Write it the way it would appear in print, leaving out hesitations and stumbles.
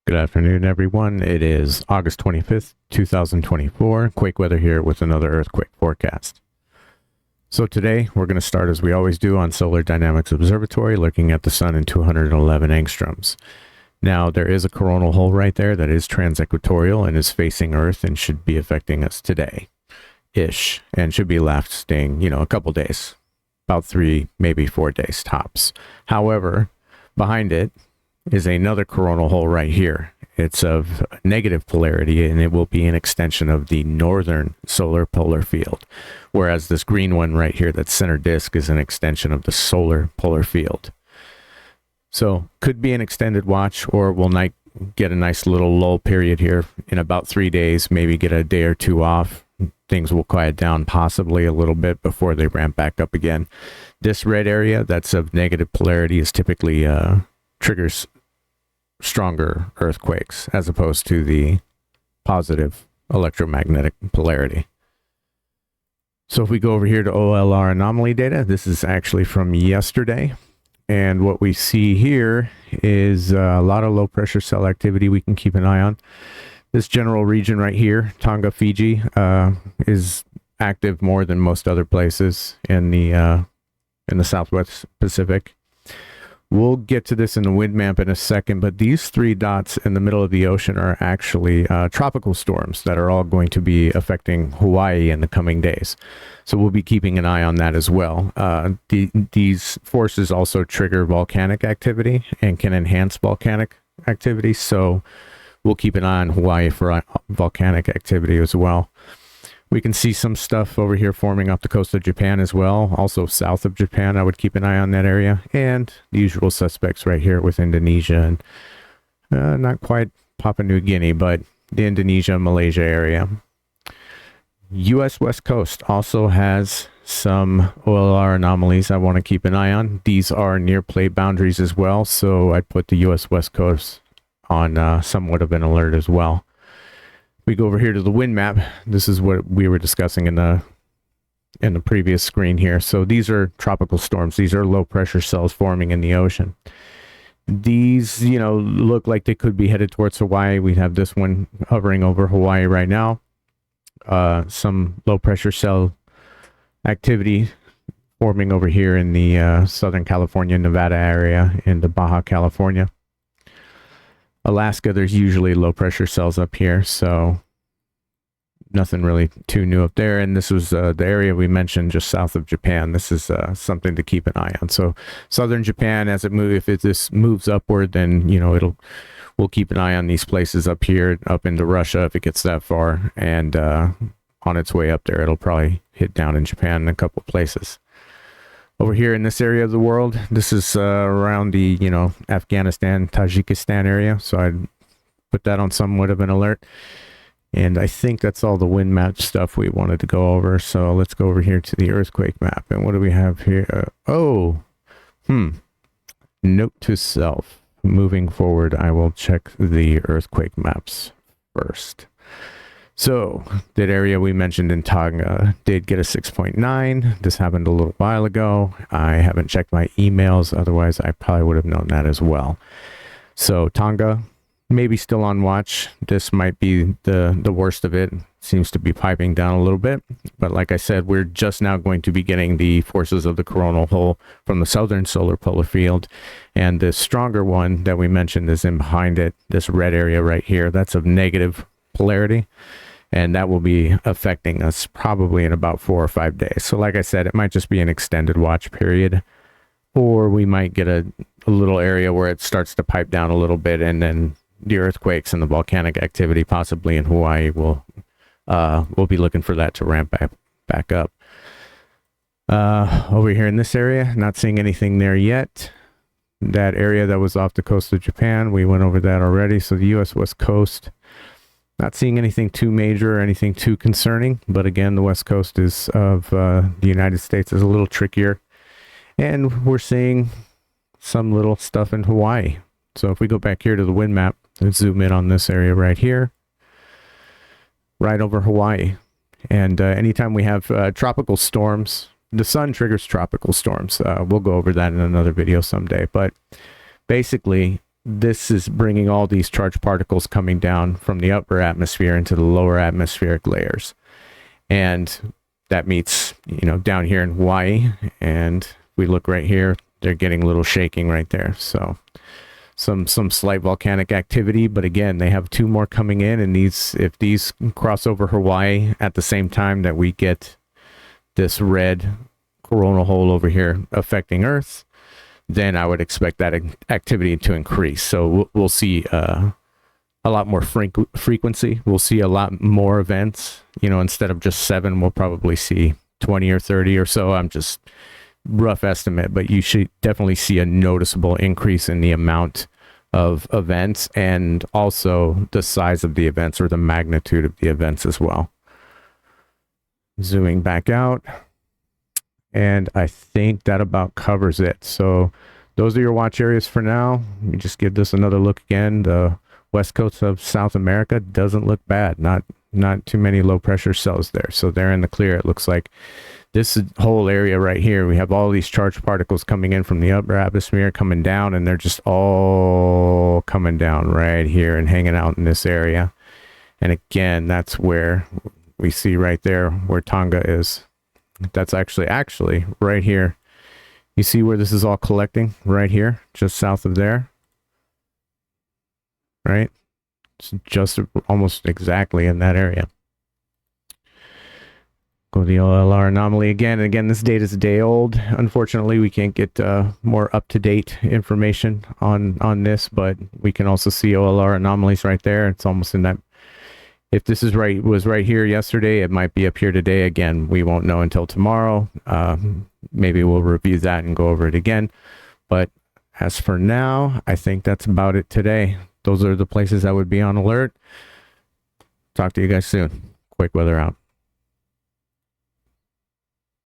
Good afternoon, everyone. It is August 25th, 2024. Quake weather here with another earthquake forecast. So today we're going to start as we always do on Solar Dynamics Observatory, looking at the sun in 211 angstroms. Now there is a coronal hole right there that is transequatorial and is facing Earth and should be affecting us today-ish, and should be lasting, a couple days, about 3, maybe 4 days tops. However, behind it is another coronal hole right here. It's of negative polarity, and it will be an extension of the northern solar polar field, whereas this green one right here, that center disk, is an extension of the solar polar field. So could be an extended watch, or we'll get a nice little lull period here in about 3 days, maybe get a day or two off. Things will quiet down possibly a little bit before they ramp back up again. This red area that's of negative polarity is typically triggers stronger earthquakes as opposed to the positive electromagnetic polarity. So if we go over here to OLR anomaly data, this is actually from yesterday. And what we see here is a lot of low pressure cell activity we can keep an eye on. This general region right here, Tonga, Fiji, is active more than most other places in the Southwest Pacific. We'll get to this in the wind map in a second, but these 3 dots in the middle of the ocean are actually tropical storms that are all going to be affecting Hawaii in the coming days. So we'll be keeping an eye on that as well. These forces also trigger volcanic activity and can enhance volcanic activity. So we'll keep an eye on Hawaii for volcanic activity as well. We can see some stuff over here forming off the coast of Japan as well. Also south of Japan, I would keep an eye on that area. And the usual suspects right here with Indonesia and not quite Papua New Guinea, but the Indonesia, Malaysia area. U.S. West Coast also has some OLR anomalies I want to keep an eye on. These are near plate boundaries as well, so I'd put the U.S. West Coast on somewhat of an alert as well. We go over here to the wind map. This is what we were discussing in the previous screen here. So these are tropical storms. These are low pressure cells forming in the ocean. These, look like they could be headed towards Hawaii. We have this one hovering over Hawaii right now. Some low pressure cell activity forming over here in the Southern California, Nevada area into Baja California. Alaska, there's usually low pressure cells up here, so nothing really too new up there. And this was the area we mentioned just south of Japan. This is something to keep an eye on. So southern Japan, as it moves, if this moves upward, then we'll keep an eye on these places up here, up into Russia if it gets that far, and on its way up there, it'll probably hit down in Japan in a couple of places. Over here in this area of the world, this is around the, Afghanistan, Tajikistan area. So I'd put that on somewhat of an alert. And I think that's all the wind map stuff we wanted to go over. So let's go over here to the earthquake map. And what do we have here? Note to self. Moving forward, I will check the earthquake maps first. So that area we mentioned in Tonga did get a 6.9. This happened a little while ago. I haven't checked my emails. Otherwise, I probably would have known that as well. So Tonga, maybe still on watch. This might be the worst of it. Seems to be piping down a little bit. But like I said, we're just now going to be getting the forces of the coronal hole from the southern solar polar field. And the stronger one that we mentioned is in behind it, this red area right here. That's of negative polarity. And that will be affecting us probably in about 4 or 5 days. So like I said, it might just be an extended watch period, or we might get a little area where it starts to pipe down a little bit, and then the earthquakes and the volcanic activity possibly in Hawaii we'll be looking for that to ramp back up. Over here in this area, not seeing anything there yet. That area that was off the coast of Japan, we went over that already. So the U.S. West Coast, not seeing anything too major or anything too concerning, but again, the West Coast of the United States is a little trickier. And we're seeing some little stuff in Hawaii. So if we go back here to the wind map and zoom in on this area right here, right over Hawaii. And anytime we have tropical storms, the sun triggers tropical storms. We'll go over that in another video someday. But basically, this is bringing all these charged particles coming down from the upper atmosphere into the lower atmospheric layers. And that meets, down here in Hawaii. And we look right here, they're getting a little shaking right there. So some slight volcanic activity, but again, they have 2 more coming in, and if these cross over Hawaii at the same time that we get this red coronal hole over here affecting Earth, then I would expect that activity to increase. So we'll see a lot more frequency. We'll see a lot more events. Instead of just 7, we'll probably see 20 or 30 or so. I'm just rough estimate, but you should definitely see a noticeable increase in the amount of events, and also the size of the events, or the magnitude of the events as well. Zooming back out, and I think that about covers it. So those are your watch areas for now. Let me just give this another look again. The west coast of South America doesn't look bad. Not too many low pressure cells there, so they're in the clear. It looks like this whole area right here, we have all these charged particles coming in from the upper atmosphere, coming down, and they're just all coming down right here and hanging out in this area. And again, that's where we see right there where Tonga is. That's actually right here. You see where this is all collecting right here, just south of there, right? It's just almost exactly in that area. Go to the OLR anomaly again. And again, this data is a day old. Unfortunately, we can't get more up-to-date information on this, but we can also see OLR anomalies right there. It's almost in that. If this was right here yesterday, it might be up here today. Again, we won't know until tomorrow. Maybe we'll review that and go over it again. But as for now, I think that's about it today. Those are the places that would be on alert. Talk to you guys soon. Quake weather out.